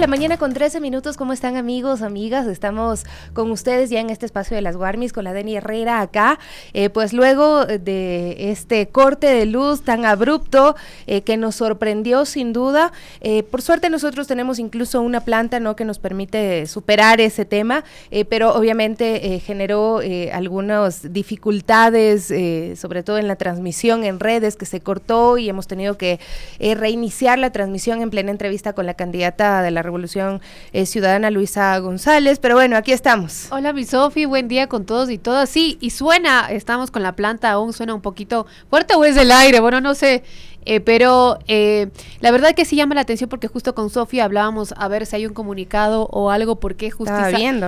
la mañana con 13 minutos. ¿Cómo están, amigos, amigas? Estamos con ustedes ya en este espacio de las Guarmis con la Deni Herrera acá. Pues luego de este corte de luz tan abrupto que nos sorprendió sin duda, por suerte nosotros tenemos incluso una planta, ¿no?, que nos permite superar ese tema, pero obviamente generó algunas dificultades, sobre todo en la transmisión en redes, que se cortó y hemos tenido que reiniciar la transmisión en plena entrevista con la candidata de la Revolución Ciudadana, Luisa González, pero bueno, aquí estamos. Hola, mi Sofi, buen día con todos y todas. Sí, y suena, estamos con la planta, aún suena un poquito fuerte o es del aire, bueno, no sé. Pero la verdad que sí llama la atención porque justo con Sofía hablábamos a ver si hay un comunicado o algo, porque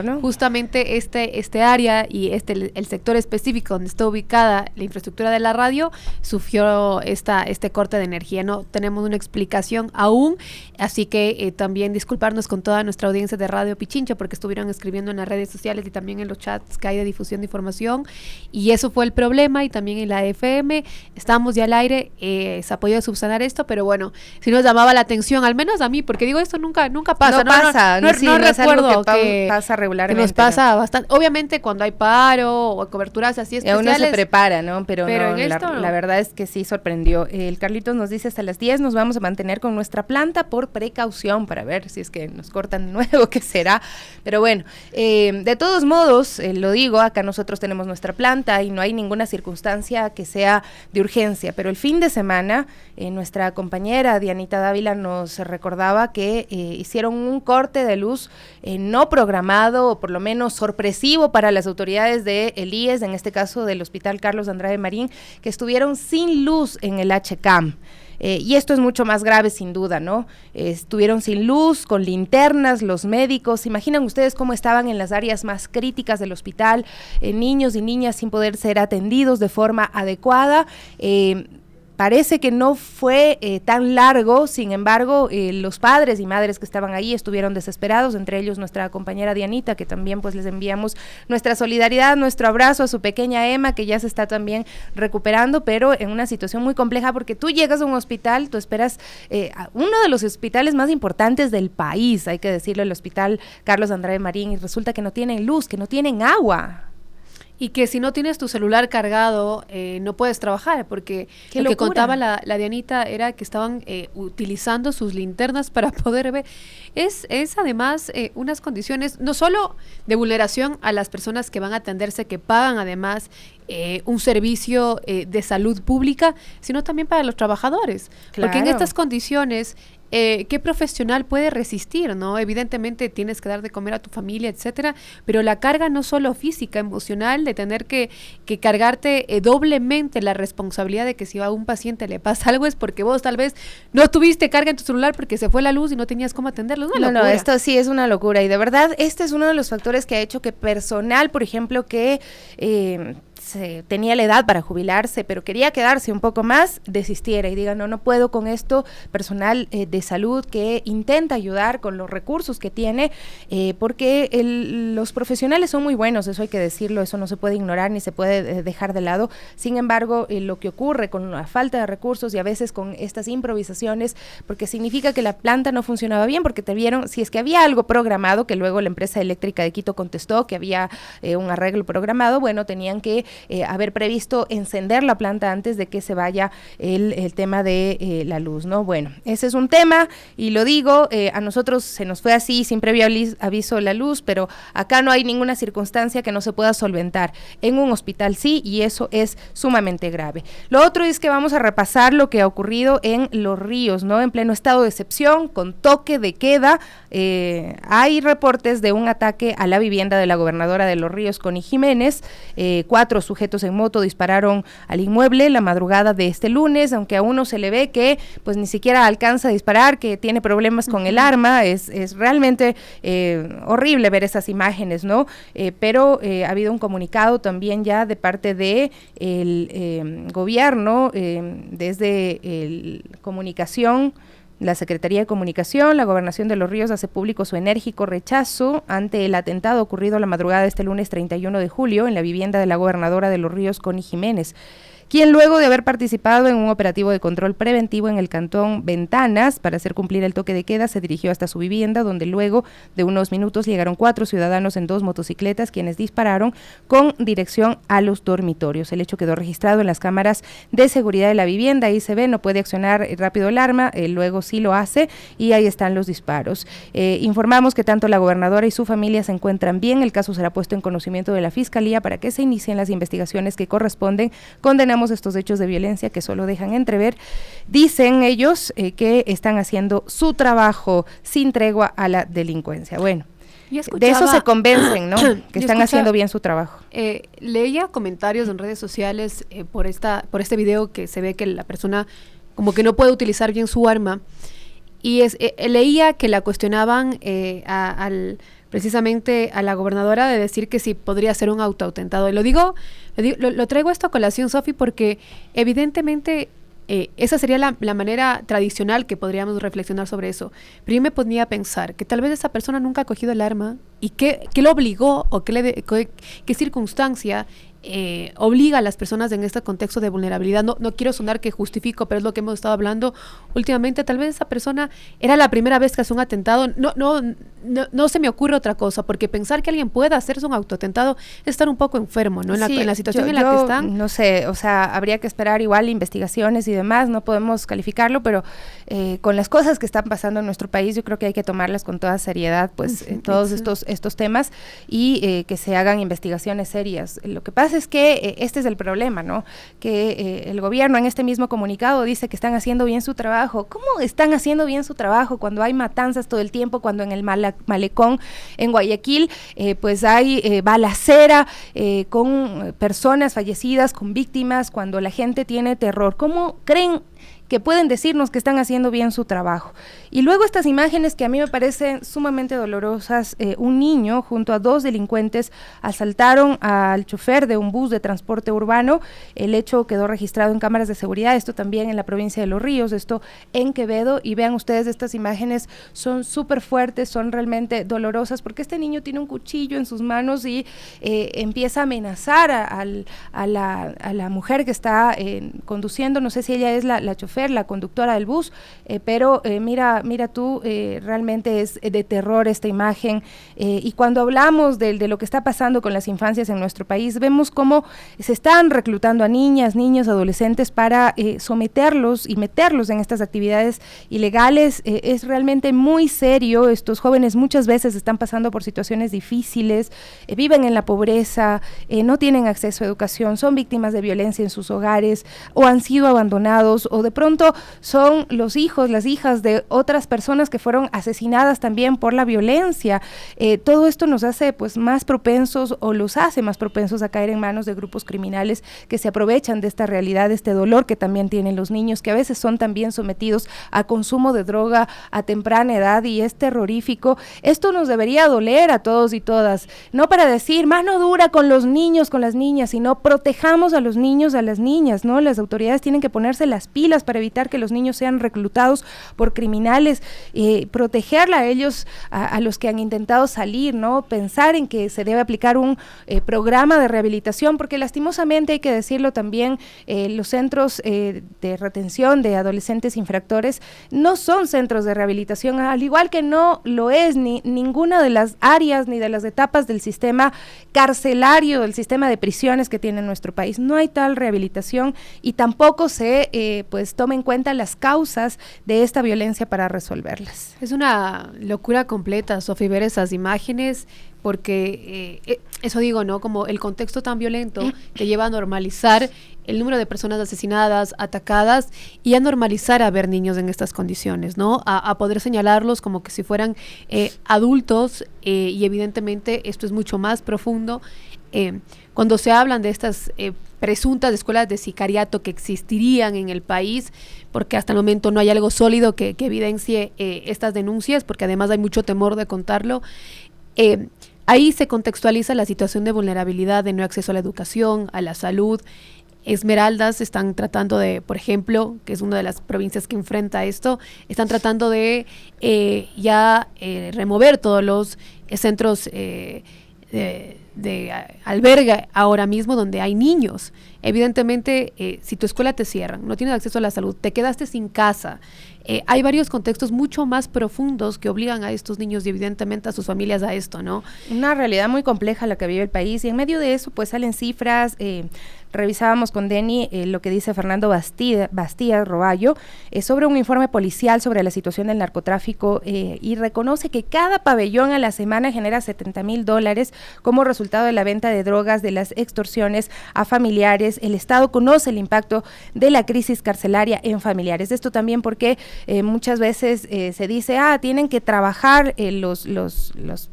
¿no? Justamente este área y el sector específico donde está ubicada la infraestructura de la radio sufrió este corte de energía. No tenemos una explicación aún, así que también disculparnos con toda nuestra audiencia de Radio Pichincha porque estuvieron escribiendo en las redes sociales y también en los chats que hay de difusión de información, y eso fue el problema. Y también en la FM estamos ya al aire, se ha podido subsanar esto, pero bueno, si nos llamaba la atención, al menos a mí, porque digo, esto nunca pasa. No recuerdo que pasa regularmente. Que nos pasa bastante. Obviamente cuando hay paro o coberturas así especiales. Uno se prepara, ¿no? Pero no, en esto no. La verdad es que sí sorprendió. El Carlitos nos dice hasta las 10 nos vamos a mantener con nuestra planta por precaución, para ver si es que nos cortan de nuevo, qué será. Pero bueno, de todos modos, lo digo, acá nosotros tenemos nuestra planta y no hay ninguna circunstancia que sea de urgencia, pero el fin de semana nuestra compañera Dianita Dávila nos recordaba que hicieron un corte de luz no programado, o por lo menos sorpresivo para las autoridades del IES, en este caso del Hospital Carlos Andrade Marín, que estuvieron sin luz en el HCAM. Y esto es mucho más grave sin duda, ¿no? Estuvieron sin luz, con linternas, los médicos. ¿Imaginan ustedes cómo estaban en las áreas más críticas del hospital? Niños y niñas sin poder ser atendidos de forma adecuada. Parece que no fue tan largo, sin embargo, los padres y madres que estaban ahí estuvieron desesperados, entre ellos nuestra compañera Dianita, que también pues les enviamos nuestra solidaridad, nuestro abrazo a su pequeña Emma, que ya se está también recuperando, pero en una situación muy compleja, porque tú llegas a un hospital, tú esperas a uno de los hospitales más importantes del país, hay que decirlo, el Hospital Carlos Andrade Marín, y resulta que no tienen luz, que no tienen agua. Y que si no tienes tu celular cargado, no puedes trabajar, porque ¡qué lo locura! Que contaba la Dianita era que estaban utilizando sus linternas para poder ver. Es además unas condiciones no solo de vulneración a las personas que van a atenderse, que pagan además un servicio de salud pública, sino también para los trabajadores. Claro. Porque en estas condiciones, ¿qué profesional puede resistir, no? Evidentemente tienes que dar de comer a tu familia, etcétera, pero la carga no solo física, emocional, de tener que cargarte doblemente la responsabilidad de que si a un paciente le pasa algo es porque vos tal vez no tuviste carga en tu celular porque se fue la luz y no tenías cómo atenderlo. No, esto sí es una locura, y de verdad este es uno de los factores que ha hecho que personal, por ejemplo, que tenía la edad para jubilarse, pero quería quedarse un poco más, desistiera y diga, no puedo con esto. Personal de salud que intenta ayudar con los recursos que tiene, porque los profesionales son muy buenos, eso hay que decirlo, eso no se puede ignorar ni se puede dejar de lado. Sin embargo, lo que ocurre con la falta de recursos y a veces con estas improvisaciones, porque significa que la planta no funcionaba bien, porque te vieron, si es que había algo programado, que luego la empresa eléctrica de Quito contestó que había un arreglo programado, bueno, tenían que haber previsto encender la planta antes de que se vaya el tema de la luz, ¿no? Bueno, ese es un tema, y lo digo, a nosotros se nos fue así, sin previo aviso la luz, pero acá no hay ninguna circunstancia que no se pueda solventar. En un hospital sí, y eso es sumamente grave. Lo otro es que vamos a repasar lo que ha ocurrido en Los Ríos, ¿no? En pleno estado de excepción, con toque de queda, hay reportes de un ataque a la vivienda de la gobernadora de Los Ríos, Connie Jiménez. 4 sujetos en moto dispararon al inmueble la madrugada de este lunes, aunque a uno se le ve que pues ni siquiera alcanza a disparar, que tiene problemas con el arma. Es realmente horrible ver esas imágenes, ¿no? Pero ha habido un comunicado también ya de parte de el gobierno, desde el comunicación, la Secretaría de Comunicación. La Gobernación de Los Ríos hace público su enérgico rechazo ante el atentado ocurrido la madrugada de este lunes 31 de julio en la vivienda de la gobernadora de Los Ríos, Connie Jiménez, quien luego de haber participado en un operativo de control preventivo en el cantón Ventanas para hacer cumplir el toque de queda, se dirigió hasta su vivienda, donde luego de unos minutos llegaron 4 ciudadanos en 2 motocicletas, quienes dispararon con dirección a los dormitorios. El hecho quedó registrado en las cámaras de seguridad de la vivienda. Ahí se ve, no puede accionar rápido el arma, luego sí lo hace y ahí están los disparos. Informamos que tanto la gobernadora y su familia se encuentran bien. El caso será puesto en conocimiento de la Fiscalía para que se inicien las investigaciones que corresponden. Condenamos estos hechos de violencia que solo dejan entrever, dicen ellos, que están haciendo su trabajo sin tregua a la delincuencia. Bueno, de eso se convencen, ¿no? Que están haciendo bien su trabajo. Leía comentarios en redes sociales por este video que se ve que la persona como que no puede utilizar bien su arma, y leía que la cuestionaban precisamente a la gobernadora de decir que sí podría ser un autoatentado. Y lo traigo esto a colación, Sofi, porque evidentemente esa sería la manera tradicional que podríamos reflexionar sobre eso. Pero yo me ponía a pensar que tal vez esa persona nunca ha cogido el arma y qué lo obligó o qué circunstancia obliga a las personas en este contexto de vulnerabilidad. No quiero sonar que justifico, pero es lo que hemos estado hablando últimamente. Tal vez esa persona era la primera vez que hace un atentado. No se me ocurre otra cosa, porque pensar que alguien pueda hacerse un autoatentado es estar un poco enfermo, ¿no? En la situación en la que están. No sé, o sea, habría que esperar igual investigaciones y demás, no podemos calificarlo, pero con las cosas que están pasando en nuestro país, yo creo que hay que tomarlas con toda seriedad, pues todos estos temas, y que se hagan investigaciones serias. Lo que pasa es que este es el problema, ¿no? Que el gobierno en este mismo comunicado dice que están haciendo bien su trabajo. ¿Cómo están haciendo bien su trabajo cuando hay matanzas todo el tiempo, cuando en el malecón en Guayaquil pues hay balacera con personas fallecidas, con víctimas, cuando la gente tiene terror? ¿Cómo creen que pueden decirnos que están haciendo bien su trabajo? Y luego estas imágenes que a mí me parecen sumamente dolorosas. Un niño junto a 2 delincuentes asaltaron al chofer de un bus de transporte urbano. El hecho quedó registrado en cámaras de seguridad, esto también en la provincia de Los Ríos, esto en Quevedo, y vean ustedes, estas imágenes son súper fuertes, son realmente dolorosas, porque este niño tiene un cuchillo en sus manos y empieza a amenazar a la mujer que está conduciendo. No sé si ella es la chofer, la conductora del bus, pero mira tú, realmente es de terror esta imagen, y cuando hablamos de lo que está pasando con las infancias en nuestro país, vemos cómo se están reclutando a niñas, niños, adolescentes para someterlos y meterlos en estas actividades ilegales. Es realmente muy serio. Estos jóvenes muchas veces están pasando por situaciones difíciles, viven en la pobreza, no tienen acceso a educación, son víctimas de violencia en sus hogares, o han sido abandonados, o de pronto son los hijos, las hijas de otras personas que fueron asesinadas también por la violencia. Todo esto nos hace pues más propensos, o los hace más propensos a caer en manos de grupos criminales que se aprovechan de esta realidad, de este dolor que también tienen los niños, que a veces son también sometidos a consumo de droga a temprana edad, y es terrorífico. Esto nos debería doler a todos y todas, no para decir mano dura con los niños, con las niñas, sino protejamos a los niños, a las niñas, ¿no? Las autoridades tienen que ponerse las pilas para evitar que los niños sean reclutados por criminales, protegerla a ellos, a los que han intentado salir, ¿no? Pensar en que se debe aplicar un programa de rehabilitación, porque lastimosamente hay que decirlo también, los centros de retención de adolescentes infractores no son centros de rehabilitación, al igual que no lo es ninguna de las áreas ni de las etapas del sistema carcelario, del sistema de prisiones que tiene nuestro país. No hay tal rehabilitación, y tampoco se pues toma en cuenta las causas de esta violencia para resolverlas. Es una locura completa, Sofi, ver esas imágenes, porque eso digo, ¿no? Como el contexto tan violento que lleva a normalizar el número de personas asesinadas, atacadas, y a normalizar a ver niños en estas condiciones, ¿no? A poder señalarlos como que si fueran adultos, y evidentemente esto es mucho más profundo. Cuando se hablan de estas presuntas escuelas de sicariato que existirían en el país, porque hasta el momento no hay algo sólido que evidencie estas denuncias, porque además hay mucho temor de contarlo, ahí se contextualiza la situación de vulnerabilidad, de no acceso a la educación, a la salud. Esmeraldas están tratando de, por ejemplo, que es una de las provincias que enfrenta esto, están tratando de remover todos los centros alberga ahora mismo donde hay niños. Evidentemente, si tu escuela te cierran, no tienes acceso a la salud, te quedaste sin casa, hay varios contextos mucho más profundos que obligan a estos niños y evidentemente a sus familias a esto, ¿no? Una realidad muy compleja la que vive el país, y en medio de eso pues salen cifras. Revisábamos con Denny lo que dice Fernando Bastía Roballo sobre un informe policial sobre la situación del narcotráfico, y reconoce que cada pabellón a la semana genera $70,000 como resultado de la venta de drogas, de las extorsiones a familiares. El Estado conoce el impacto de la crisis carcelaria en familiares. Esto también porque muchas veces se dice, tienen que trabajar los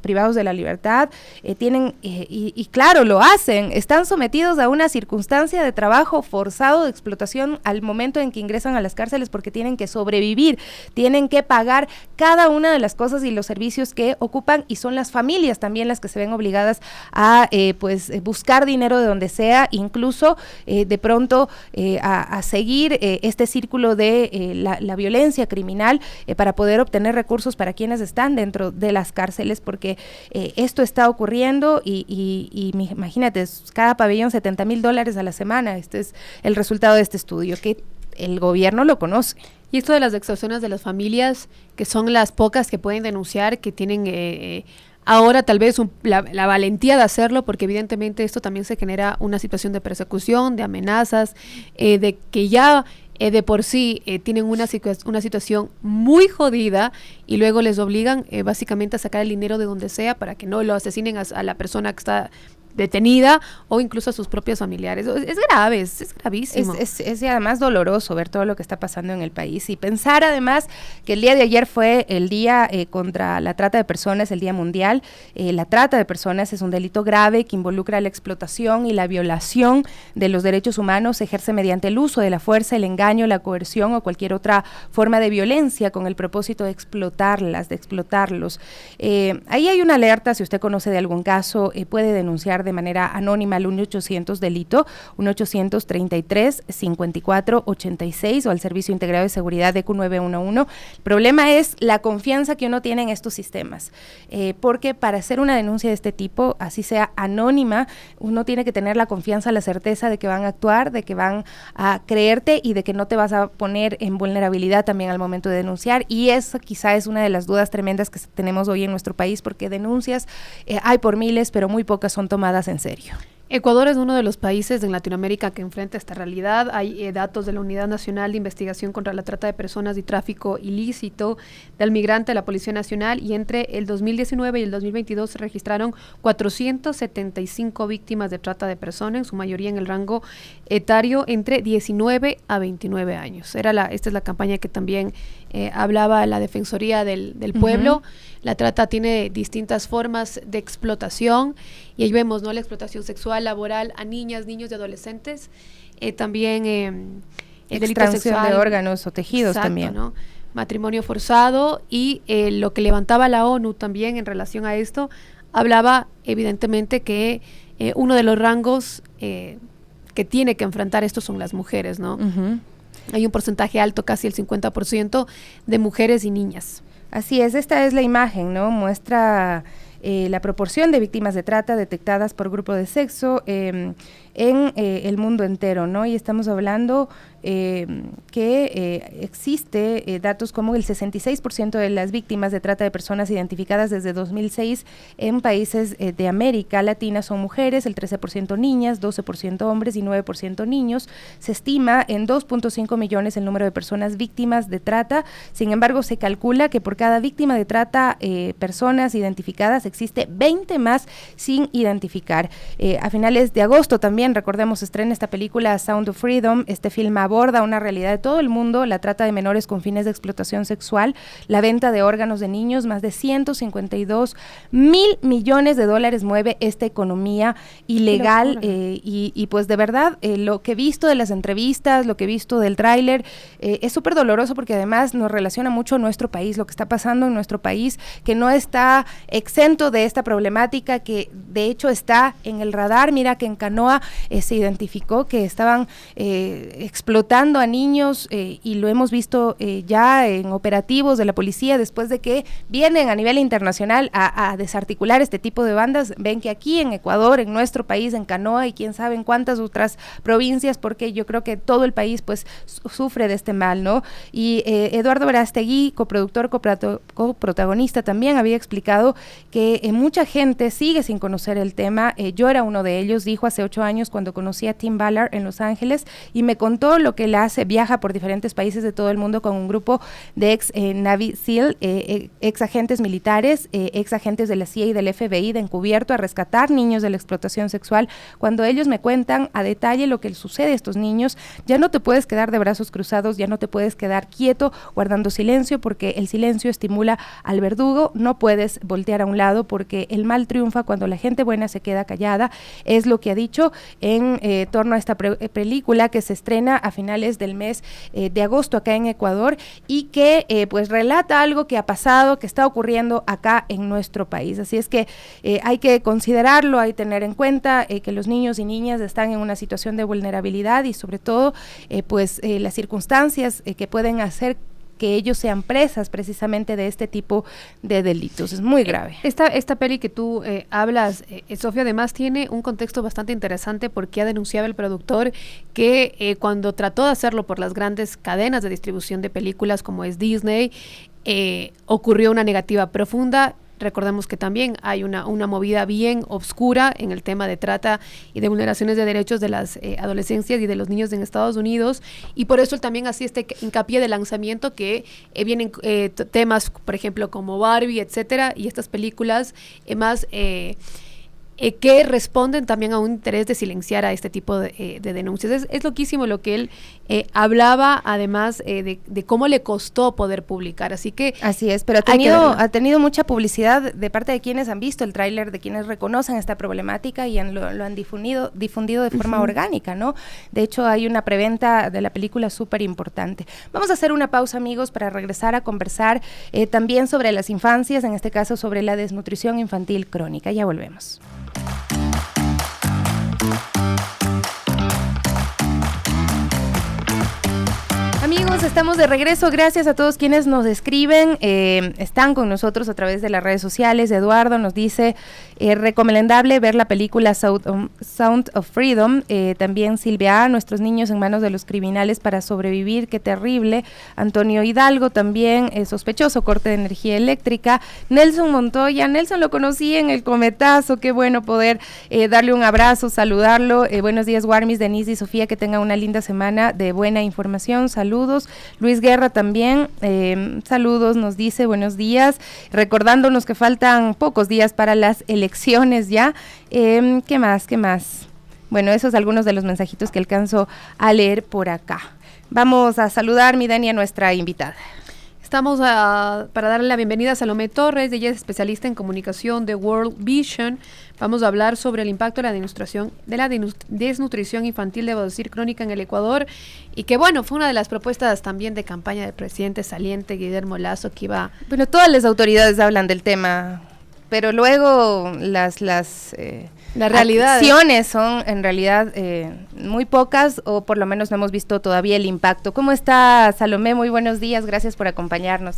privados de la libertad, y claro, lo hacen, están sometidos a una circunstancia de trabajo forzado, de explotación al momento en que ingresan a las cárceles, porque tienen que sobrevivir, tienen que pagar cada una de las cosas y los servicios que ocupan, y son las familias también las que se ven obligadas a buscar dinero de donde sea, incluso de pronto a seguir este círculo de la violencia criminal para poder obtener recursos para quienes están dentro de las cárceles, porque esto está ocurriendo y imagínate, cada pabellón $70,000 a la semana. Este es el resultado de este estudio, que el gobierno lo conoce. Y esto de las extorsiones de las familias, que son las pocas que pueden denunciar, que tienen ahora tal vez la valentía de hacerlo, porque evidentemente esto también se genera una situación de persecución, de amenazas, de que ya de por sí tienen una situación muy jodida, y luego les obligan básicamente a sacar el dinero de donde sea para que no lo asesinen a la persona que está detenida, o incluso a sus propios familiares. Es grave, es gravísimo. Es además doloroso ver todo lo que está pasando en el país, y pensar además que el día de ayer fue el día contra la trata de personas, el día mundial. La trata de personas es un delito grave que involucra la explotación y la violación de los derechos humanos. Se ejerce mediante el uso de la fuerza, el engaño, la coerción o cualquier otra forma de violencia con el propósito de explotarlas, de explotarlos. Ahí hay una alerta. Si usted conoce de algún caso, puede denunciar de manera anónima al 1-800 delito, 1-800-33-54-86, o al Servicio Integrado de Seguridad de EQ911. El problema es la confianza que uno tiene en estos sistemas, porque para hacer una denuncia de este tipo, así sea anónima, uno tiene que tener la confianza, la certeza de que van a actuar, de que van a creerte y de que no te vas a poner en vulnerabilidad también al momento de denunciar. Y eso quizá es una de las dudas tremendas que tenemos hoy en nuestro país, porque denuncias hay por miles, pero muy pocas son tomadas en serio. Ecuador es uno de los países en Latinoamérica que enfrenta esta realidad. Hay datos de la Unidad Nacional de Investigación contra la Trata de Personas y Tráfico Ilícito del Migrante de la Policía Nacional, y entre el 2019 y el 2022 se registraron 475 víctimas de trata de personas, en su mayoría en el rango etario entre 19 a 29 años. Esta es la campaña que también hablaba la Defensoría del Pueblo. La trata tiene distintas formas de explotación, y ahí vemos, ¿no?, la explotación sexual, laboral a niñas, niños y adolescentes, también extracción de órganos o tejidos. Exacto, también, ¿no?, matrimonio forzado, y lo que levantaba la ONU también en relación a esto, hablaba evidentemente que uno de los rangos que tiene que enfrentar esto son las mujeres, ¿no? Hay un porcentaje alto, casi el 50%, de mujeres y niñas. Así es, esta es la imagen, ¿no? Muestra la proporción de víctimas de trata detectadas por grupo de sexo en el mundo entero, ¿no? Y estamos hablando que existe datos como el 66% de las víctimas de trata de personas identificadas desde 2006 en países de América Latina son mujeres, el 13% niñas, 12% hombres y 9% niños. Se estima en 2.5 millones el número de personas víctimas de trata. Sin embargo, se calcula que por cada víctima de trata, personas identificadas, existe 20 más sin identificar. A finales de agosto también, recordemos, se estrena esta película Sound of Freedom. Este film aborda una realidad de todo el mundo: la trata de menores con fines de explotación sexual, la venta de órganos de niños. Más de 152 mil millones de dólares mueve esta economía ilegal, y pues de verdad lo que he visto de las entrevistas, lo que he visto del tráiler, es súper doloroso, porque además nos relaciona mucho a nuestro país, lo que está pasando en nuestro país, que no está exento de esta problemática, que de hecho está en el radar. Mira que en Canoa se identificó que estaban explotando a niños y lo hemos visto ya en operativos de la policía después de que vienen a nivel internacional a desarticular este tipo de bandas. Ven que aquí en Ecuador, en nuestro país, en Canoa y quién sabe en cuántas otras provincias, porque yo creo que todo el país pues sufre de este mal, ¿no? Y Eduardo Verástegui, coproductor, coprotagonista, también había explicado que mucha gente sigue sin conocer el tema. Yo era uno de ellos, dijo hace 8 años cuando conocí a Tim Ballard en Los Ángeles y me contó lo que él hace, viaja por diferentes países de todo el mundo con un grupo de ex Navy SEAL, ex agentes militares, ex agentes de la CIA y del FBI de encubierto a rescatar niños de la explotación sexual. Cuando ellos me cuentan a detalle lo que les sucede a estos niños, ya no te puedes quedar de brazos cruzados, ya no te puedes quedar quieto guardando silencio, porque el silencio estimula al verdugo, no puedes voltear a un lado porque el mal triunfa cuando la gente buena se queda callada, es lo que ha dicho en torno a esta película que se estrena a finales del mes de agosto acá en Ecuador y que pues relata algo que ha pasado, que está ocurriendo acá en nuestro país. Así es que hay que considerarlo, hay que tener en cuenta que los niños y niñas están en una situación de vulnerabilidad y sobre todo pues las circunstancias que pueden hacer que ellos sean presas precisamente de este tipo de delitos. Es muy grave. Esta peli que tú hablas, Sofía, además tiene un contexto bastante interesante porque ha denunciado el productor que cuando trató de hacerlo por las grandes cadenas de distribución de películas como es Disney, ocurrió una negativa profunda. Recordemos que también hay una movida bien obscura en el tema de trata y de vulneraciones de derechos de las adolescencias y de los niños en Estados Unidos, y por eso él también hacía este hincapié de lanzamiento que vienen temas, por ejemplo, como Barbie, etcétera, y estas películas más que responden también a un interés de silenciar a este tipo de denuncias. Es loquísimo lo que él hablaba, además de cómo le costó poder publicar, así que... Así es, pero ha tenido mucha publicidad de parte de quienes han visto el tráiler, de quienes reconocen esta problemática y lo han difundido de forma orgánica, ¿no? De hecho, hay una preventa de la película súper importante. Vamos a hacer una pausa, amigos, para regresar a conversar también sobre las infancias, en este caso sobre la desnutrición infantil crónica. Ya volvemos. Amigos, estamos de regreso. Gracias a todos quienes nos escriben, están con nosotros a través de las redes sociales. Eduardo nos dice, recomendable ver la película Sound of Freedom. También Silvia A, nuestros niños en manos de los criminales para sobrevivir, qué terrible. Antonio Hidalgo también, sospechoso corte de energía eléctrica. Nelson Montoya, Nelson lo conocí en el Cometazo, qué bueno poder darle un abrazo, saludarlo. Buenos días, Warmis, Denise y Sofía, que tengan una linda semana de buena información. Saludos. Luis Guerra también, saludos, nos dice buenos días, recordándonos que faltan pocos días para las elecciones ya. ¿Qué más? Bueno, esos algunos de los mensajitos que alcanzo a leer por acá. Vamos a saludar, mi Dani, a nuestra invitada. Estamos para darle la bienvenida a Salomé Torres, ella es especialista en comunicación de World Vision. Vamos a hablar sobre el impacto de la desnutrición infantil, debo decir, crónica en el Ecuador, y que bueno, fue una de las propuestas también de campaña del presidente saliente Guillermo Lasso, que iba... Bueno, todas las autoridades hablan del tema, pero luego las acciones son en realidad muy pocas, o por lo menos no hemos visto todavía el impacto. ¿Cómo está, Salomé? Muy buenos días, gracias por acompañarnos.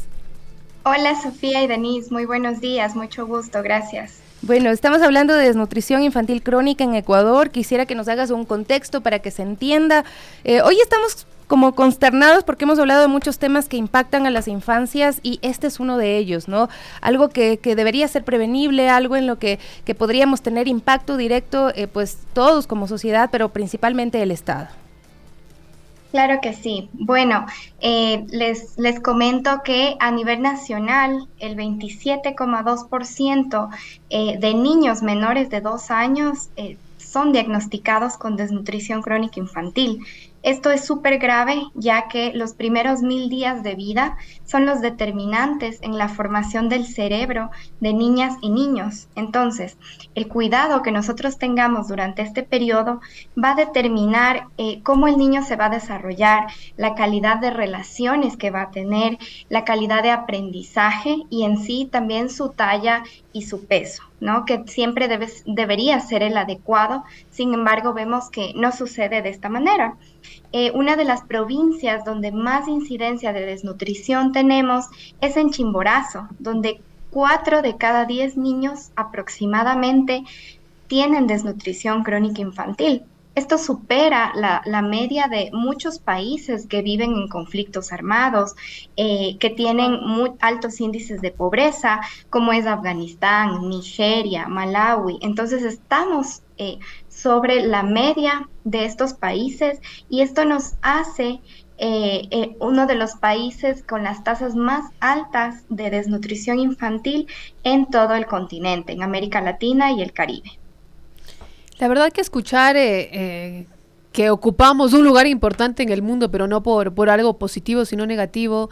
Hola, Sofía y Denise, muy buenos días, mucho gusto, gracias. Bueno, estamos hablando de desnutrición infantil crónica en Ecuador. Quisiera que nos hagas un contexto para que se entienda. Hoy estamos como consternados porque hemos hablado de muchos temas que impactan a las infancias y este es uno de ellos, ¿no? Algo que debería ser prevenible, algo en lo que podríamos tener impacto directo, pues todos como sociedad, pero principalmente el Estado. Claro que sí. Bueno, les comento que a nivel nacional el 27,2% de niños menores de 2 años son diagnosticados con desnutrición crónica infantil. Esto es súper grave, ya que los primeros 1000 días de vida son los determinantes en la formación del cerebro de niñas y niños. Entonces, el cuidado que nosotros tengamos durante este periodo va a determinar cómo el niño se va a desarrollar, la calidad de relaciones que va a tener, la calidad de aprendizaje y en sí también su talla y su peso, ¿no? Que siempre debería ser el adecuado Sin embargo, vemos que no sucede de esta manera. Una de las provincias donde más incidencia de desnutrición tenemos es en Chimborazo, donde 4 de cada 10 niños aproximadamente tienen desnutrición crónica infantil. Esto supera la media de muchos países que viven en conflictos armados, que tienen muy altos índices de pobreza, como es Afganistán, Nigeria, Malawi. Entonces estamos sobre la media de estos países y esto nos hace uno de los países con las tasas más altas de desnutrición infantil en todo el continente, en América Latina y el Caribe. La verdad que escuchar que ocupamos un lugar importante en el mundo, pero no por algo positivo, sino negativo.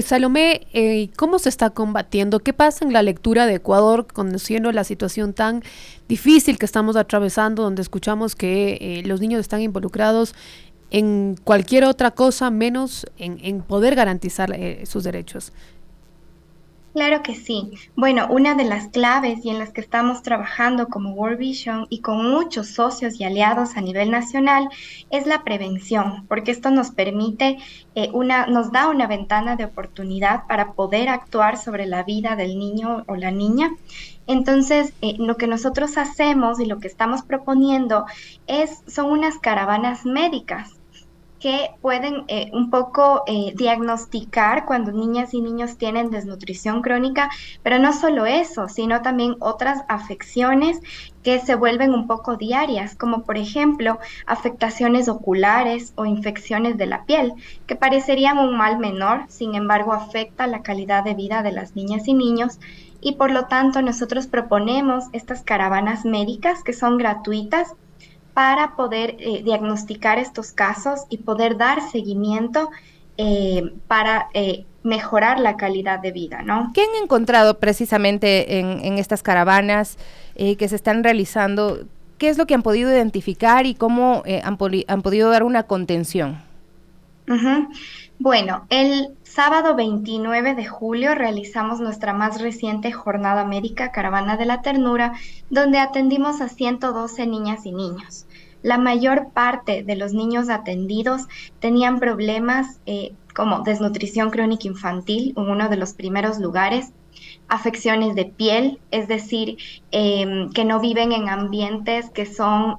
Salomé, ¿cómo se está combatiendo? ¿Qué pasa en la lectura de Ecuador, conociendo la situación tan difícil que estamos atravesando, donde escuchamos que los niños están involucrados en cualquier otra cosa menos en poder garantizar sus derechos? Claro que sí. Bueno, una de las claves y en las que estamos trabajando como World Vision y con muchos socios y aliados a nivel nacional es la prevención, porque esto nos permite nos da una ventana de oportunidad para poder actuar sobre la vida del niño o la niña. Entonces, lo que nosotros hacemos y lo que estamos proponiendo son unas caravanas médicas que pueden un poco diagnosticar cuando niñas y niños tienen desnutrición crónica, pero no solo eso, sino también otras afecciones que se vuelven un poco diarias, como por ejemplo afectaciones oculares o infecciones de la piel, que parecerían un mal menor, sin embargo afecta la calidad de vida de las niñas y niños. Y por lo tanto nosotros proponemos estas caravanas médicas que son gratuitas para poder diagnosticar estos casos y poder dar seguimiento para mejorar la calidad de vida, ¿no? ¿Qué han encontrado precisamente en estas caravanas que se están realizando? ¿Qué es lo que han podido identificar y cómo han podido dar una contención? Uh-huh. Bueno, el sábado 29 de julio realizamos nuestra más reciente jornada médica Caravana de la Ternura, donde atendimos a 112 niñas y niños. La mayor parte de los niños atendidos tenían problemas como desnutrición crónica infantil, en uno de los primeros lugares, afecciones de piel, es decir, que no viven en ambientes que son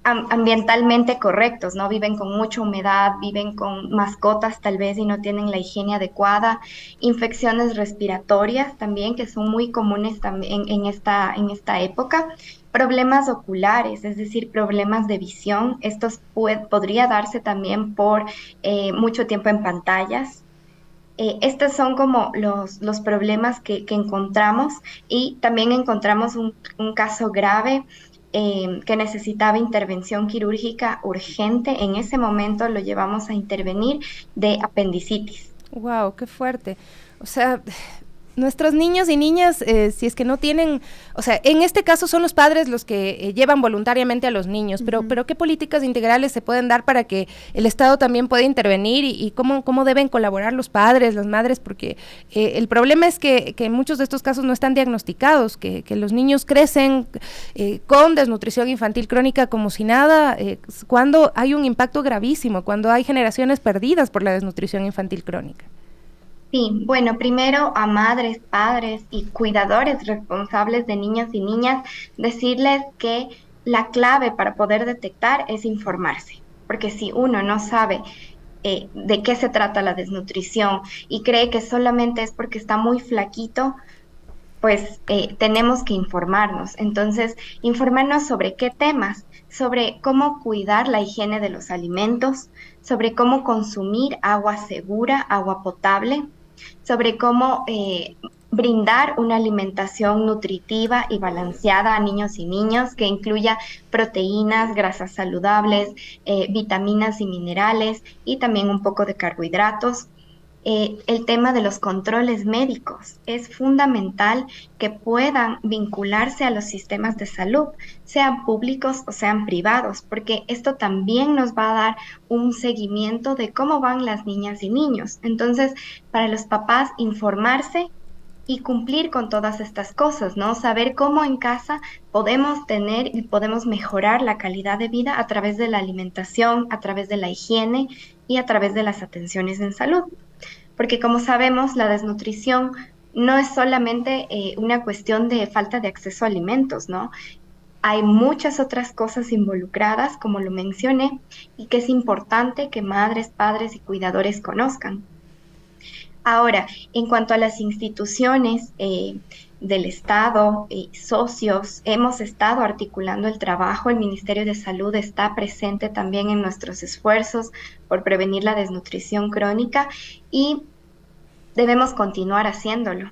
ambientalmente correctos, ¿no? Viven con mucha humedad, viven con mascotas tal vez y no tienen la higiene adecuada, infecciones respiratorias también que son muy comunes también en esta época, problemas oculares, es decir, problemas de visión, estos podría darse también por mucho tiempo en pantallas. Estos son como los problemas que encontramos y también encontramos un caso grave que necesitaba intervención quirúrgica urgente. En ese momento lo llevamos a intervenir de apendicitis. Wow, qué fuerte. O sea, nuestros niños y niñas, si es que no tienen, o sea, en este caso son los padres los que llevan voluntariamente a los niños, pero ¿qué políticas integrales se pueden dar para que el Estado también pueda intervenir y cómo deben colaborar los padres, las madres? Porque el problema es que en muchos de estos casos no están diagnosticados, que los niños crecen con desnutrición infantil crónica como si nada, cuando hay un impacto gravísimo, cuando hay generaciones perdidas por la desnutrición infantil crónica. Sí, bueno, primero a madres, padres y cuidadores responsables de niños y niñas, decirles que la clave para poder detectar es informarse, porque si uno no sabe de qué se trata la desnutrición y cree que solamente es porque está muy flaquito, pues tenemos que informarnos. Entonces, informarnos sobre qué temas, sobre cómo cuidar la higiene de los alimentos, sobre cómo consumir agua segura, agua potable, sobre cómo brindar una alimentación nutritiva y balanceada a niños y niños que incluya proteínas, grasas saludables, vitaminas y minerales y también un poco de carbohidratos. El tema de los controles médicos es fundamental que puedan vincularse a los sistemas de salud, sean públicos o sean privados, porque esto también nos va a dar un seguimiento de cómo van las niñas y niños. Entonces, para los papás, informarse y cumplir con todas estas cosas, ¿no? Saber cómo en casa podemos tener y podemos mejorar la calidad de vida a través de la alimentación, a través de la higiene y a través de las atenciones en salud. Porque como sabemos, la desnutrición no es solamente una cuestión de falta de acceso a alimentos, ¿no? Hay muchas otras cosas involucradas, como lo mencioné, y que es importante que madres, padres y cuidadores conozcan. Ahora, en cuanto a las instituciones del Estado, socios, hemos estado articulando el trabajo. El Ministerio de Salud está presente también en nuestros esfuerzos por prevenir la desnutrición crónica y debemos continuar haciéndolo.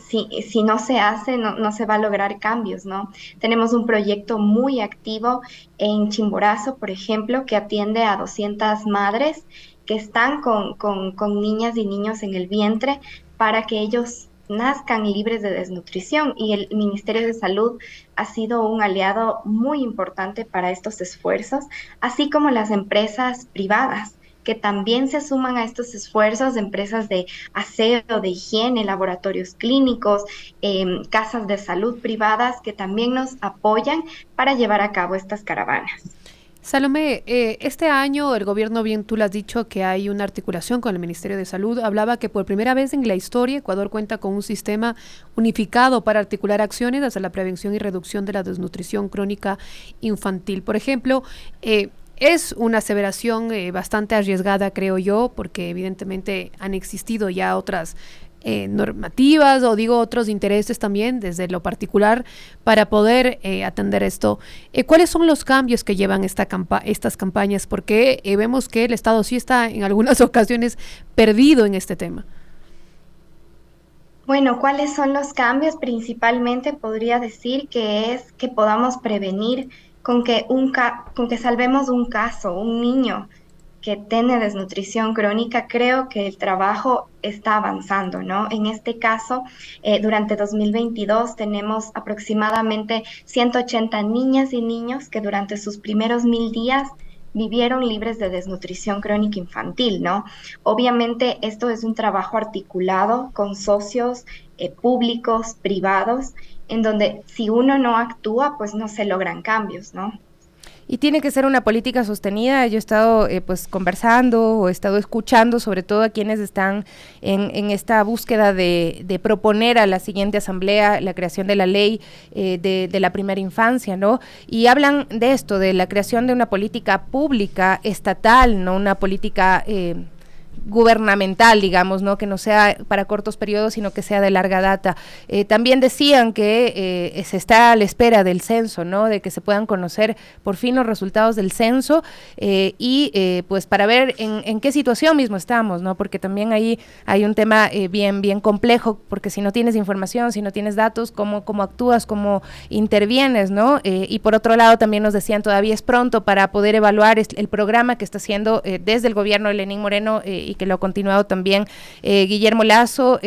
Si no se hace, no se va a lograr cambios, ¿no? Tenemos un proyecto muy activo en Chimborazo, por ejemplo, que atiende a 200 madres que están con niñas y niños en el vientre para que ellos nazcan libres de desnutrición. Y el Ministerio de Salud ha sido un aliado muy importante para estos esfuerzos, así como las empresas privadas que también se suman a estos esfuerzos de empresas de aseo, de higiene, laboratorios clínicos, casas de salud privadas que también nos apoyan para llevar a cabo estas caravanas. Salomé, este año el gobierno, bien tú lo has dicho, que hay una articulación con el Ministerio de Salud. Hablaba que por primera vez en la historia Ecuador cuenta con un sistema unificado para articular acciones hacia la prevención y reducción de la desnutrición crónica infantil. Por ejemplo, es una aseveración bastante arriesgada, creo yo, porque evidentemente han existido ya otras normativas o digo otros intereses también desde lo particular para poder atender esto. ¿Cuáles son los cambios que llevan estas campañas? Porque vemos que el Estado sí está en algunas ocasiones perdido en este tema. Bueno, ¿cuáles son los cambios? Principalmente podría decir que es que podamos prevenir con que salvemos un caso, un niño que tiene desnutrición crónica. Creo que el trabajo está avanzando, ¿no? En este caso, durante 2022 tenemos aproximadamente 180 niñas y niños que durante sus primeros 1000 días vivieron libres de desnutrición crónica infantil, ¿no? Obviamente esto es un trabajo articulado con socios públicos, privados, en donde si uno no actúa, pues no se logran cambios, ¿no? Y tiene que ser una política sostenida. Yo he estado pues conversando o he estado escuchando sobre todo a quienes están en esta búsqueda de proponer a la siguiente asamblea la creación de la ley de la primera infancia, ¿no? Y hablan de esto, de la creación de una política pública estatal, no una política gubernamental, digamos, ¿no? Que no sea para cortos periodos, sino que sea de larga data. También decían que se está a la espera del censo, ¿no? De que se puedan conocer por fin los resultados del censo y pues para ver en qué situación mismo estamos, ¿no? Porque también ahí hay un tema bien complejo, porque si no tienes información, si no tienes datos, ¿cómo actúas, cómo intervienes, ¿no? Y por otro lado también nos decían todavía es pronto para poder evaluar el programa que está haciendo desde el gobierno de Lenín Moreno y que lo ha continuado también Guillermo Lasso,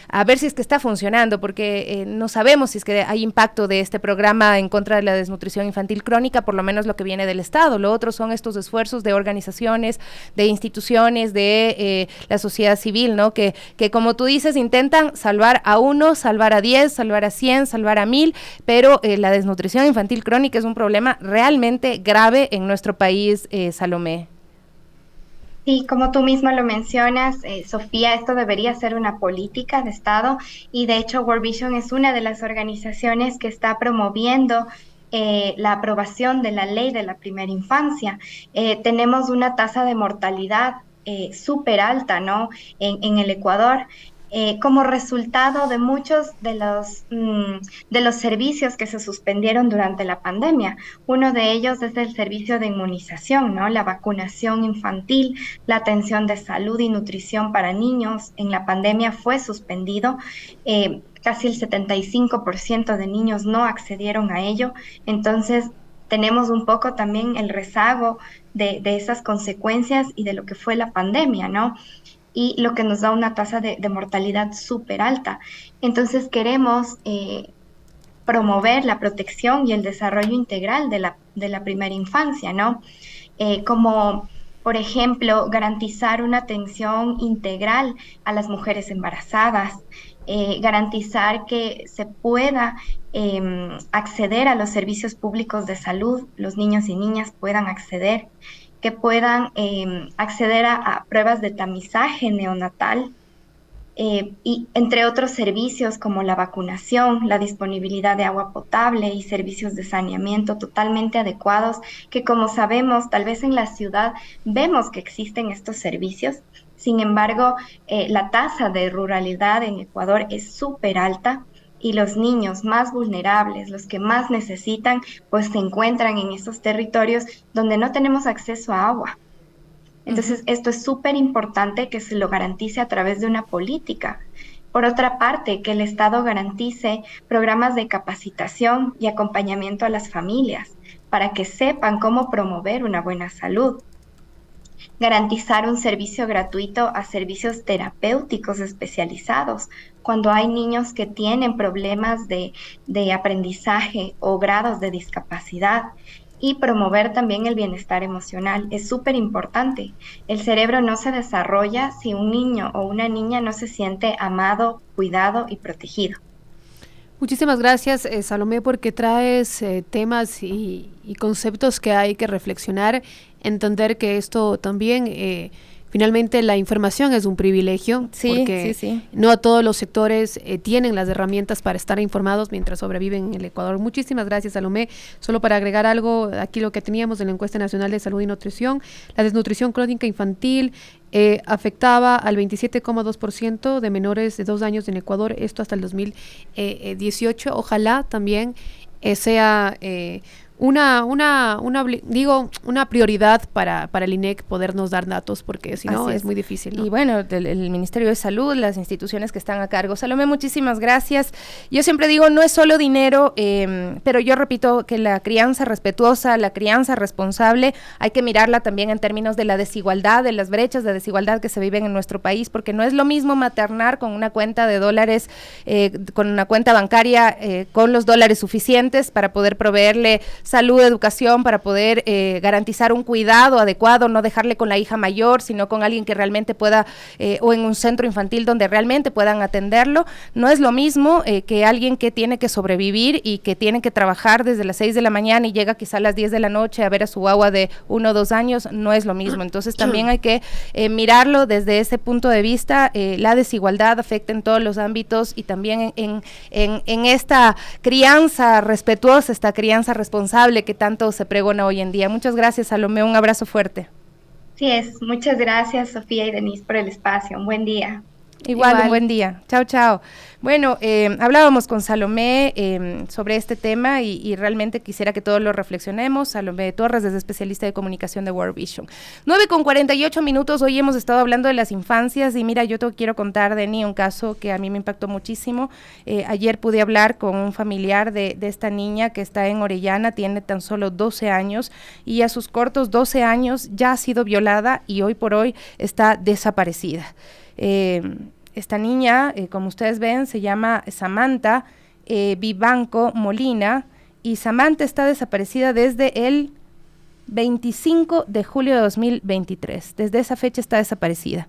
a ver si es que está funcionando, porque no sabemos si es que hay impacto de este programa en contra de la desnutrición infantil crónica, por lo menos lo que viene del Estado. Lo otro son estos esfuerzos de organizaciones, de instituciones, de la sociedad civil, ¿no? Que como tú dices, intentan salvar a uno, salvar a 10, salvar a 100, salvar a 1000, pero la desnutrición infantil crónica es un problema realmente grave en nuestro país, Salomé. Sí, como tú misma lo mencionas, Sofía, esto debería ser una política de Estado y de hecho World Vision es una de las organizaciones que está promoviendo la aprobación de la ley de la primera infancia. Tenemos una tasa de mortalidad súper alta, ¿no? En el Ecuador. Como resultado de muchos de los servicios que se suspendieron durante la pandemia. Uno de ellos es el servicio de inmunización, ¿no? La vacunación infantil, la atención de salud y nutrición para niños en la pandemia fue suspendido. Casi el 75% de niños no accedieron a ello. Entonces, tenemos un poco también el rezago de esas consecuencias y de lo que fue la pandemia, ¿no? Y lo que nos da una tasa de mortalidad súper alta. Entonces queremos promover la protección y el desarrollo integral de la primera infancia, ¿no? Como, por ejemplo, garantizar una atención integral a las mujeres embarazadas, garantizar que se pueda acceder a los servicios públicos de salud, los niños y niñas puedan acceder, que puedan acceder a pruebas de tamizaje neonatal, y entre otros servicios como la vacunación, la disponibilidad de agua potable y servicios de saneamiento totalmente adecuados, que como sabemos, tal vez en la ciudad vemos que existen estos servicios. Sin embargo, la tasa de ruralidad en Ecuador es súper alta y los niños más vulnerables, los que más necesitan, pues se encuentran en esos territorios donde no tenemos acceso a agua. Entonces, esto es súper importante que se lo garantice a través de una política. Por otra parte, que el Estado garantice programas de capacitación y acompañamiento a las familias para que sepan cómo promover una buena salud. Garantizar un servicio gratuito a servicios terapéuticos especializados cuando hay niños que tienen problemas de aprendizaje o grados de discapacidad. Y promover también el bienestar emocional. Es súper importante. El cerebro no se desarrolla si un niño o una niña no se siente amado, cuidado y protegido. Muchísimas gracias, Salomé, porque traes temas y conceptos que hay que reflexionar, entender que esto también... Finalmente, la información es un privilegio, porque no a todos los sectores tienen las herramientas para estar informados mientras sobreviven en el Ecuador. Muchísimas gracias, Salomé. Solo para agregar algo, aquí lo que teníamos en la encuesta nacional de salud y nutrición, la desnutrición crónica infantil afectaba al 27,2% de menores de 2 años en Ecuador, esto hasta el 2018. Ojalá también sea... una prioridad para el INEC podernos dar datos, porque si no es muy difícil, ¿no? Y bueno, el Ministerio de Salud, las instituciones que están a cargo. Salomé, muchísimas gracias. Yo siempre digo, no es solo dinero, pero yo repito que la crianza respetuosa, la crianza responsable, hay que mirarla también en términos de la desigualdad, de las brechas de desigualdad que se viven en nuestro país, porque no es lo mismo maternar con una cuenta de dólares, con una cuenta bancaria, con los dólares suficientes para poder proveerle salud, educación, para poder garantizar un cuidado adecuado, no dejarle con la hija mayor, sino con alguien que realmente pueda, o en un centro infantil donde realmente puedan atenderlo. No es lo mismo que alguien que tiene que sobrevivir y que tiene que trabajar desde las 6 de la mañana y llega quizá a las 10 de la noche a ver a su guagua de 1 o 2 años, no es lo mismo. Entonces también hay que mirarlo desde ese punto de vista. La desigualdad afecta en todos los ámbitos y también en esta crianza respetuosa, esta crianza responsable que tanto se pregona hoy en día. Muchas gracias, Salomé, un abrazo fuerte. Sí es, muchas gracias, Sofía y Denise, por el espacio. Un buen día. Igual, un buen día. Chao, chao. Bueno, hablábamos con Salomé sobre este tema y realmente quisiera que todos lo reflexionemos. Salomé Torres es especialista de comunicación de World Vision. 9:48. Hoy hemos estado hablando de las infancias y mira, yo te quiero contar, Deni, un caso que a mí me impactó muchísimo. Ayer pude hablar con un familiar de esta niña que está en Orellana, tiene tan solo 12 años y a sus cortos 12 años ya ha sido violada y hoy por hoy está desaparecida. Esta niña, como ustedes ven, se llama Samantha Vivanco Molina y Samantha está desaparecida desde el 25 de julio de 2023. Desde esa fecha está desaparecida.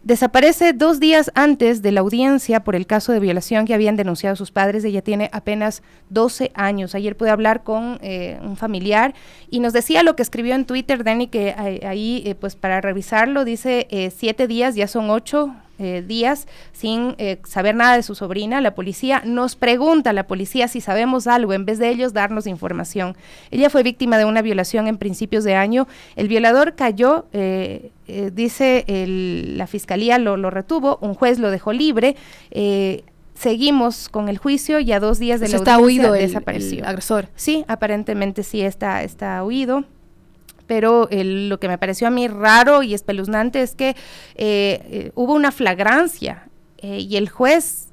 Desaparece 2 días antes de la audiencia por el caso de violación que habían denunciado sus padres. Ella tiene apenas 12 años. Ayer pude hablar con un familiar y nos decía lo que escribió en Twitter, Dani, que ahí pues para revisarlo dice 7 días, ya son 8 días sin saber nada de su sobrina. La policía nos pregunta, si sabemos algo, en vez de ellos darnos información. Ella fue víctima de una violación en principios de año. El violador cayó, dice la fiscalía lo retuvo, un juez lo dejó libre. Seguimos con el juicio y a 2 días de la audiencia está huido desapareció. El agresor. Sí, aparentemente sí está huido. Pero lo que me pareció a mí raro y espeluznante es que hubo una flagrancia y el juez,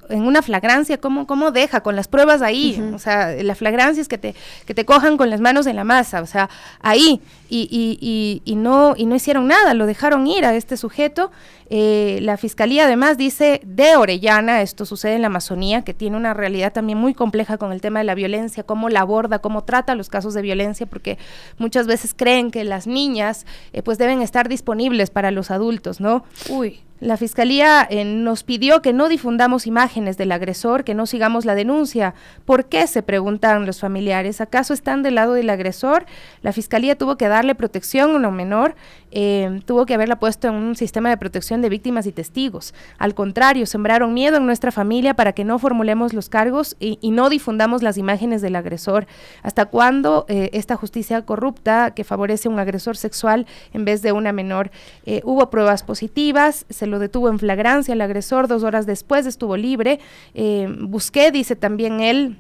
en una flagrancia, ¿cómo deja? Con las pruebas ahí, o sea, la flagrancia es que te cojan con las manos en la masa, o sea, ahí, y no hicieron nada, lo dejaron ir a este sujeto. La fiscalía además dice de Orellana, esto sucede en la Amazonía, que tiene una realidad también muy compleja con el tema de la violencia, cómo la aborda, cómo trata los casos de violencia, porque muchas veces creen que las niñas pues deben estar disponibles para los adultos, ¿no? La Fiscalía nos pidió que no difundamos imágenes del agresor, que no sigamos la denuncia. ¿Por qué?, se preguntan los familiares. ¿Acaso están del lado del agresor? La Fiscalía tuvo que darle protección a una menor, tuvo que haberla puesto en un sistema de protección de víctimas y testigos. Al contrario, sembraron miedo en nuestra familia para que no formulemos los cargos y no difundamos las imágenes del agresor. ¿Hasta cuándo esta justicia corrupta que favorece a un agresor sexual en vez de una menor? Hubo pruebas positivas, se lo detuvo en flagrancia el agresor, 2 horas después estuvo libre. Busqué, dice también él,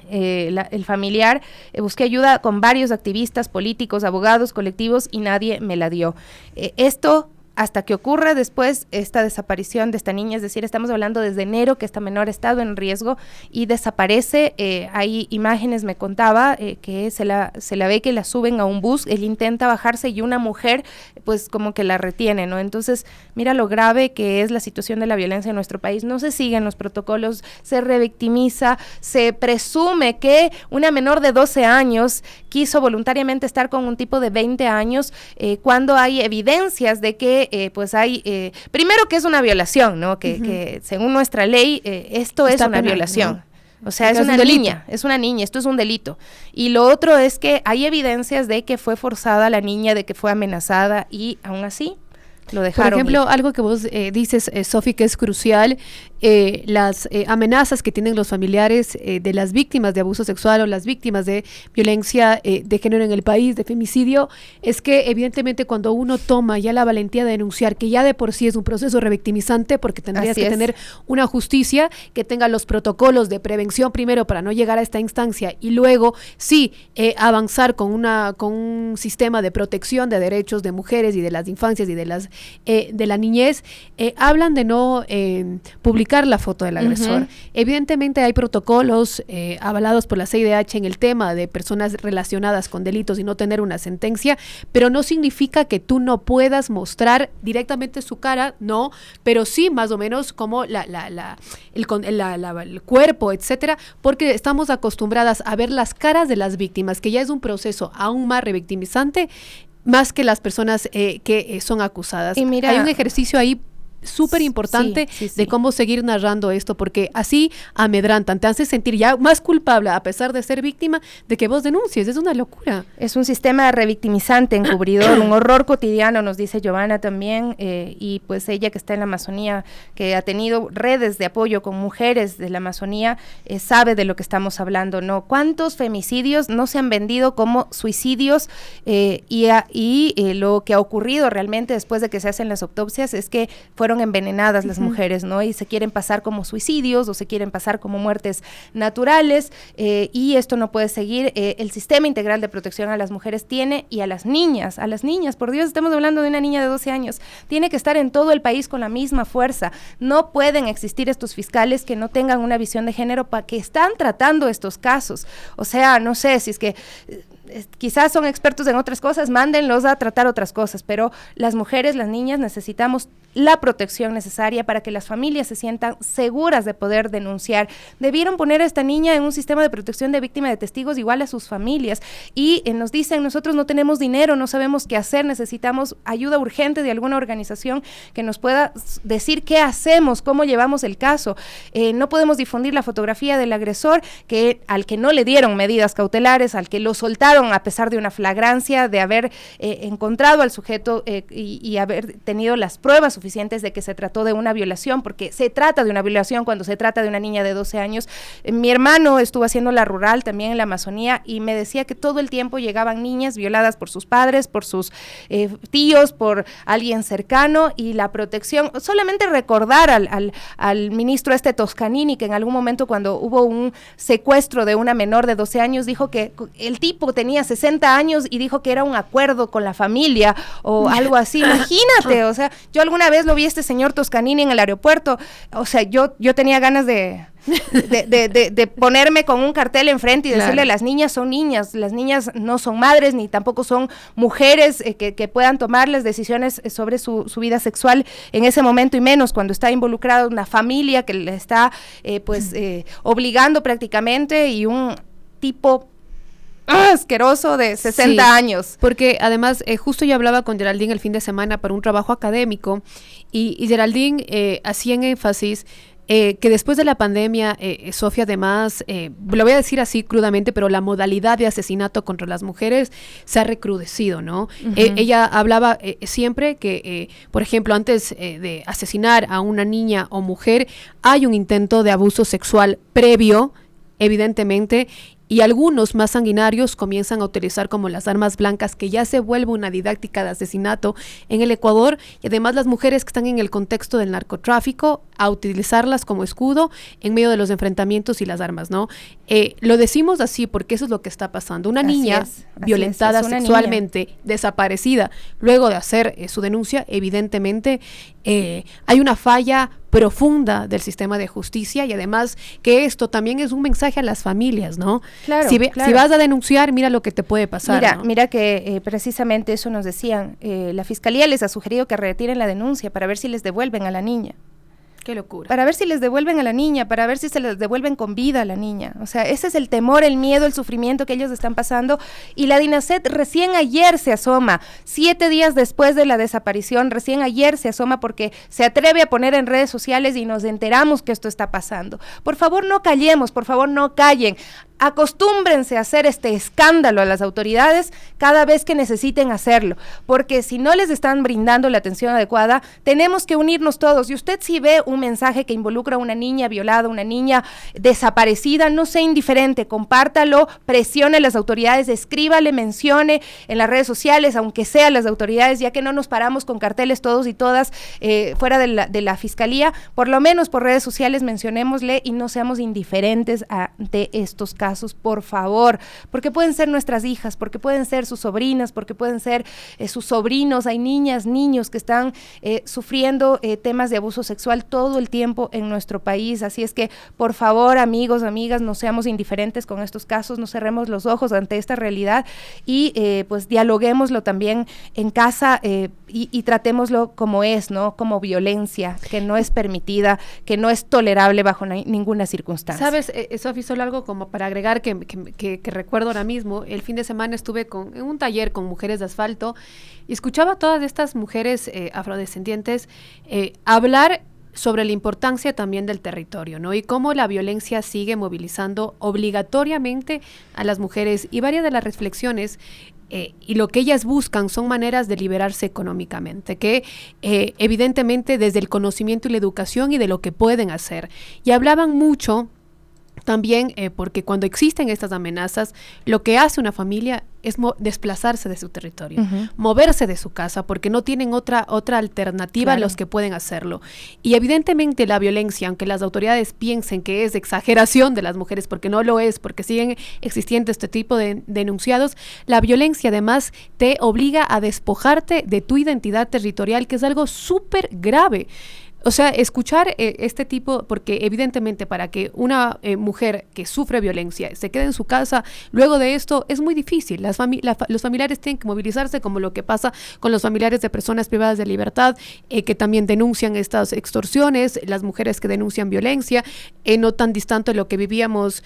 el familiar, busqué ayuda con varios activistas, políticos, abogados, colectivos y nadie me la dio. Esto hasta que ocurra después esta desaparición de esta niña, es decir, estamos hablando desde enero que esta menor ha estado en riesgo y desaparece. Hay imágenes, me contaba, que se la ve que la suben a un bus, él intenta bajarse y una mujer pues como que la retiene, ¿no? Entonces, mira lo grave que es la situación de la violencia en nuestro país. No se siguen los protocolos, se revictimiza, se presume que una menor de 12 años quiso voluntariamente estar con un tipo de 20 años, cuando hay evidencias de que pues hay, primero que es una violación, ¿no? Que según nuestra ley, esto es una violación. ¿No? O sea, es una niña, esto es un delito. Y lo otro es que hay evidencias de que fue forzada la niña, de que fue amenazada y aún así lo dejaron. Por ejemplo, algo que vos dices, Sofi, que es crucial, las amenazas que tienen los familiares de las víctimas de abuso sexual o las víctimas de violencia de género en el país, de femicidio, es que evidentemente cuando uno toma ya la valentía de denunciar, que ya de por sí es un proceso revictimizante, porque tendrías que tener una justicia que tenga los protocolos de prevención primero para no llegar a esta instancia y luego sí avanzar con un sistema de protección de derechos de mujeres y de las infancias y de la niñez, hablan de no publicar la foto del agresor. Evidentemente hay protocolos avalados por la CIDH en el tema de personas relacionadas con delitos y no tener una sentencia, pero no significa que tú no puedas mostrar directamente su cara, no, pero sí más o menos como el cuerpo, etcétera, porque estamos acostumbradas a ver las caras de las víctimas, que ya es un proceso aún más revictimizante, más que las personas que son acusadas. Y mira, hay un ejercicio ahí súper importante de cómo seguir narrando esto, porque así amedrantan, te hace sentir ya más culpable a pesar de ser víctima de que vos denuncies. Es una locura. Es un sistema revictimizante, encubridor, un horror cotidiano, nos dice Giovanna también, y pues ella que está en la Amazonía, que ha tenido redes de apoyo con mujeres de la Amazonía, sabe de lo que estamos hablando, ¿no? ¿Cuántos femicidios no se han vendido como suicidios? Y lo que ha ocurrido realmente después de que se hacen las autopsias es que fueron envenenadas las mujeres, ¿no? Y se quieren pasar como suicidios o se quieren pasar como muertes naturales, y esto no puede seguir. El sistema integral de protección a las mujeres tiene, y a las niñas, por Dios, estamos hablando de una niña de 12 años, tiene que estar en todo el país con la misma fuerza. No pueden existir estos fiscales que no tengan una visión de género que están tratando estos casos. O sea, no sé si es que quizás son expertos en otras cosas, mándenlos a tratar otras cosas, pero las mujeres, las niñas necesitamos la protección necesaria para que las familias se sientan seguras de poder denunciar. Debieron poner a esta niña en un sistema de protección de víctima de testigos igual a sus familias, y nos dicen, nosotros no tenemos dinero, no sabemos qué hacer, necesitamos ayuda urgente de alguna organización que nos pueda decir qué hacemos, cómo llevamos el caso. No podemos difundir la fotografía del agresor, al que no le dieron medidas cautelares, al que lo soltaron a pesar de una flagrancia, de haber encontrado al sujeto y haber tenido las pruebas suficientes de que se trató de una violación, porque se trata de una violación cuando se trata de una niña de 12 años. Mi hermano estuvo haciendo la rural también en la Amazonía y me decía que todo el tiempo llegaban niñas violadas por sus padres, por sus tíos, por alguien cercano, y la protección, solamente recordar al ministro Toscanini, que en algún momento cuando hubo un secuestro de una menor de 12 años, dijo que el tipo tenía 60 años y dijo que era un acuerdo con la familia o algo así. Imagínate, o sea, yo alguna vez lo vi señor Toscanini en el aeropuerto, o sea, yo tenía ganas de ponerme con un cartel enfrente y decirle, las niñas son niñas, las niñas no son madres ni tampoco son mujeres que puedan tomar las decisiones sobre su vida sexual en ese momento, y menos cuando está involucrada una familia que le está obligando prácticamente, y un tipo asqueroso de 60 años. Porque además, justo yo hablaba con Geraldine el fin de semana para un trabajo académico y Geraldine hacía en énfasis que después de la pandemia, Sofía, además, lo voy a decir así crudamente, pero la modalidad de asesinato contra las mujeres se ha recrudecido, ¿no? Uh-huh. Ella hablaba siempre que, por ejemplo, antes de asesinar a una niña o mujer, hay un intento de abuso sexual previo, evidentemente, y algunos más sanguinarios comienzan a utilizar como las armas blancas, que ya se vuelve una didáctica de asesinato en el Ecuador, y además las mujeres que están en el contexto del narcotráfico, a utilizarlas como escudo en medio de los enfrentamientos y las armas, ¿no? Lo decimos así porque eso es lo que está pasando. Una niña violentada sexualmente, desaparecida, luego de hacer su denuncia, evidentemente hay una falla profunda del sistema de justicia, y además que esto también es un mensaje a las familias, ¿no? Claro, si claro. vas a denunciar, mira lo que te puede pasar. Mira, ¿no? mira que precisamente eso nos decían. La fiscalía les ha sugerido que retiren la denuncia para ver si les devuelven a la niña. Qué locura. Para ver si les devuelven a la niña, para ver si se les devuelven con vida a la niña. O sea, ese es el temor, el miedo, el sufrimiento que ellos están pasando. Y la DINASED recién ayer se asoma, 7 días después de la desaparición, recién ayer se asoma porque se atreve a poner en redes sociales y nos enteramos que esto está pasando. Por favor, no callemos, por favor, no callen. Acostúmbrense a hacer este escándalo a las autoridades cada vez que necesiten hacerlo, porque si no les están brindando la atención adecuada, tenemos que unirnos todos. Y usted, si ve un mensaje que involucra a una niña violada, una niña desaparecida, no sea indiferente, compártalo, presione a las autoridades, escríbale, mencione en las redes sociales, aunque sea las autoridades, ya que no nos paramos con carteles todos y todas fuera de la fiscalía, por lo menos por redes sociales mencionémosle y no seamos indiferentes ante estos casos. Por favor, porque pueden ser nuestras hijas, porque pueden ser sus sobrinas, porque pueden ser sus sobrinos. Hay niñas, niños que están sufriendo temas de abuso sexual todo el tiempo en nuestro país, así es que por favor, amigos, amigas, no seamos indiferentes con estos casos, no cerremos los ojos ante esta realidad y pues dialoguémoslo también en casa y tratémoslo como es, ¿no? Como violencia, que no es permitida, que no es tolerable bajo ninguna circunstancia. ¿Sabes, Sofi, solo algo como para agregar que recuerdo ahora mismo? El fin de semana estuve en un taller con mujeres de asfalto y escuchaba a todas estas mujeres afrodescendientes hablar sobre la importancia también del territorio, ¿no? Y cómo la violencia sigue movilizando obligatoriamente a las mujeres, y varias de las reflexiones y lo que ellas buscan son maneras de liberarse económicamente, que evidentemente desde el conocimiento y la educación y de lo que pueden hacer. Y hablaban mucho también porque cuando existen estas amenazas, lo que hace una familia es desplazarse de su territorio, moverse de su casa, porque no tienen otra alternativa a los que pueden hacerlo. Y evidentemente la violencia, aunque las autoridades piensen que es exageración de las mujeres, porque no lo es, porque siguen existiendo este tipo de denunciados, la violencia además te obliga a despojarte de tu identidad territorial, que es algo súper grave. O sea, escuchar este tipo, porque evidentemente para que una mujer que sufre violencia se quede en su casa, luego de esto es muy difícil. Los familiares tienen que movilizarse, como lo que pasa con los familiares de personas privadas de libertad, que también denuncian estas extorsiones, las mujeres que denuncian violencia, no tan distante de lo que vivíamos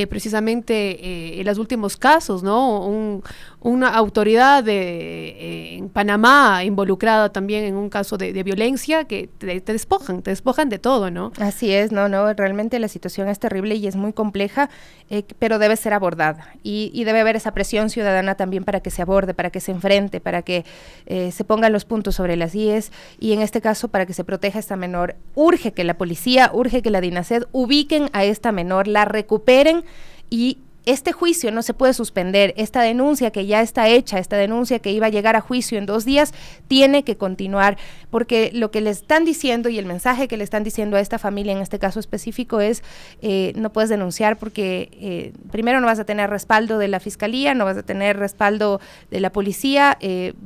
precisamente en los últimos casos, ¿no? Una autoridad en Panamá involucrada también en un caso de violencia que te despojan de todo, ¿no? Así es, no, realmente la situación es terrible y es muy compleja, pero debe ser abordada y debe haber esa presión ciudadana también para que se aborde, para que se enfrente, para que se pongan los puntos sobre las IES y en este caso para que se proteja a esta menor. Urge que la policía, urge que la DINASED ubiquen a esta menor, la recuperen y este juicio no se puede suspender. Esta denuncia que ya está hecha, esta denuncia que iba a llegar a juicio en 2 días, tiene que continuar, porque lo que le están diciendo y el mensaje que le están diciendo a esta familia en este caso específico es no puedes denunciar porque primero no vas a tener respaldo de la fiscalía, no vas a tener respaldo de la policía,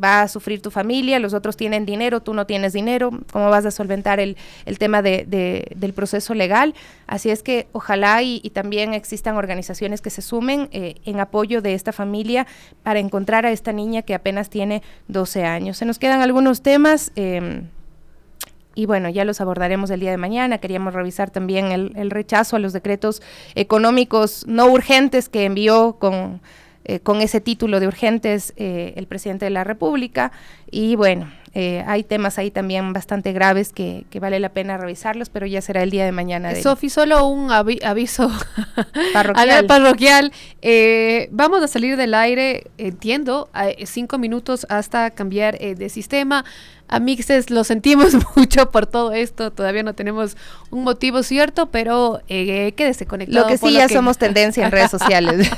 va a sufrir tu familia, los otros tienen dinero, tú no tienes dinero, ¿cómo vas a solventar el tema del proceso legal? Así es que ojalá y también existan organizaciones que se sumen en apoyo de esta familia para encontrar a esta niña que apenas tiene 12 años. Se nos quedan algunos temas y bueno, ya los abordaremos el día de mañana. Queríamos revisar también el rechazo a los decretos económicos no urgentes que envió con con ese título de urgentes el presidente de la República. Y bueno, hay temas ahí también bastante graves que vale la pena revisarlos, pero ya será el día de mañana. Sofi, solo un aviso parroquial. parroquial. Vamos a salir del aire, entiendo, 5 minutos hasta cambiar de sistema. Amixes, lo sentimos mucho por todo esto, todavía no tenemos un motivo cierto, pero quédese conectado. Lo que sí, ya somos tendencia en redes sociales.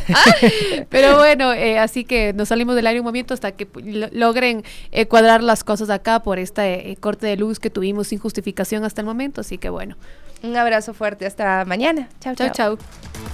Pero bueno, así que nos salimos del aire un momento hasta que logren cuadrar las cosas acá por este corte de luz que tuvimos sin justificación hasta el momento, así que bueno. Un abrazo fuerte, hasta mañana. Chao, chao. Chao, chao.